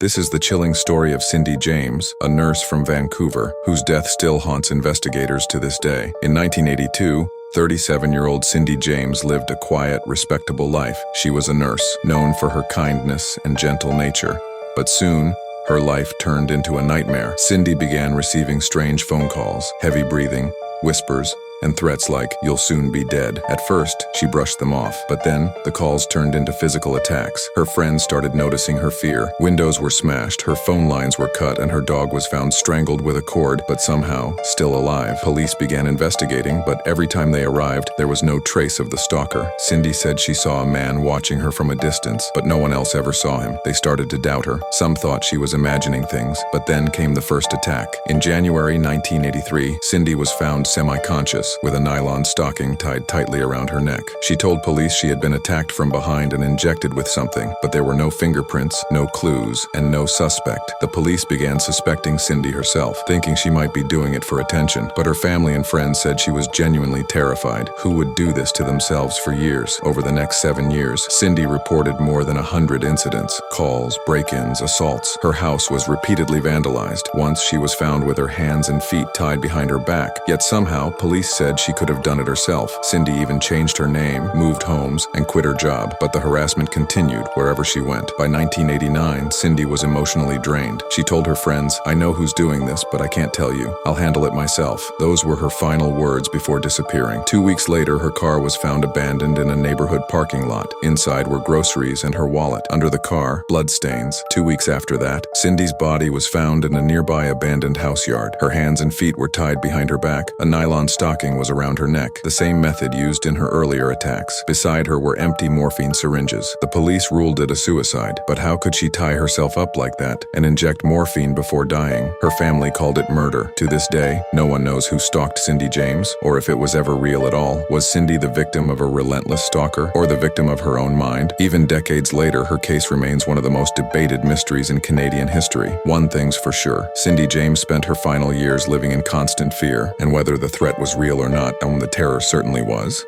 This is the chilling story of Cindy James, a nurse from Vancouver, whose death still haunts investigators to this day. In 1982, 37-year-old Cindy James lived a quiet, respectable life. She was a nurse, known for her kindness and gentle nature. But soon, her life turned into a nightmare. Cindy began receiving strange phone calls, heavy breathing, whispers, and threats like, "You'll soon be dead." At first, she brushed them off, but then the calls turned into physical attacks. Her friends started noticing her fear. Windows were smashed, her phone lines were cut, and her dog was found strangled with a cord, but somehow still alive. Police began investigating, but every time they arrived, there was no trace of the stalker. Cindy said she saw a man watching her from a distance, but no one else ever saw him. They started to doubt her. Some thought she was imagining things, but then came the first attack. In January 1983, Cindy was found semi-conscious, with a nylon stocking tied tightly around her neck. She told police she had been attacked from behind and injected with something, but there were no fingerprints, no clues, and no suspect. The police began suspecting Cindy herself, thinking she might be doing it for attention, but her family and friends said she was genuinely terrified. Who would do this to themselves for years? Over the next 7 years, Cindy reported more than 100 incidents, calls, break-ins, assaults. Her house was repeatedly vandalized. Once she was found with her hands and feet tied behind her back, yet somehow police said she could have done it herself. Cindy even changed her name, moved homes, and quit her job, but the harassment continued wherever she went. By 1989, Cindy was emotionally drained. She told her friends, "I know who's doing this, but I can't tell you. I'll handle it myself." Those were her final words before disappearing. 2 weeks later, her car was found abandoned in a neighborhood parking lot. Inside were groceries and her wallet. Under the car, bloodstains. 2 weeks after that, Cindy's body was found in a nearby abandoned house yard. Her hands and feet were tied behind her back. A nylon stocking was around her neck, the same method used in her earlier attacks. Beside her were empty morphine syringes. The police ruled it a suicide, but how could she tie herself up like that and inject morphine before dying? Her family called it murder. To this day, no one knows who stalked Cindy James, or if it was ever real at all. Was Cindy the victim of a relentless stalker, or the victim of her own mind? Even decades later, her case remains one of the most debated mysteries in Canadian history. One thing's for sure, Cindy James spent her final years living in constant fear, and whether the threat was real or not, the terror certainly was.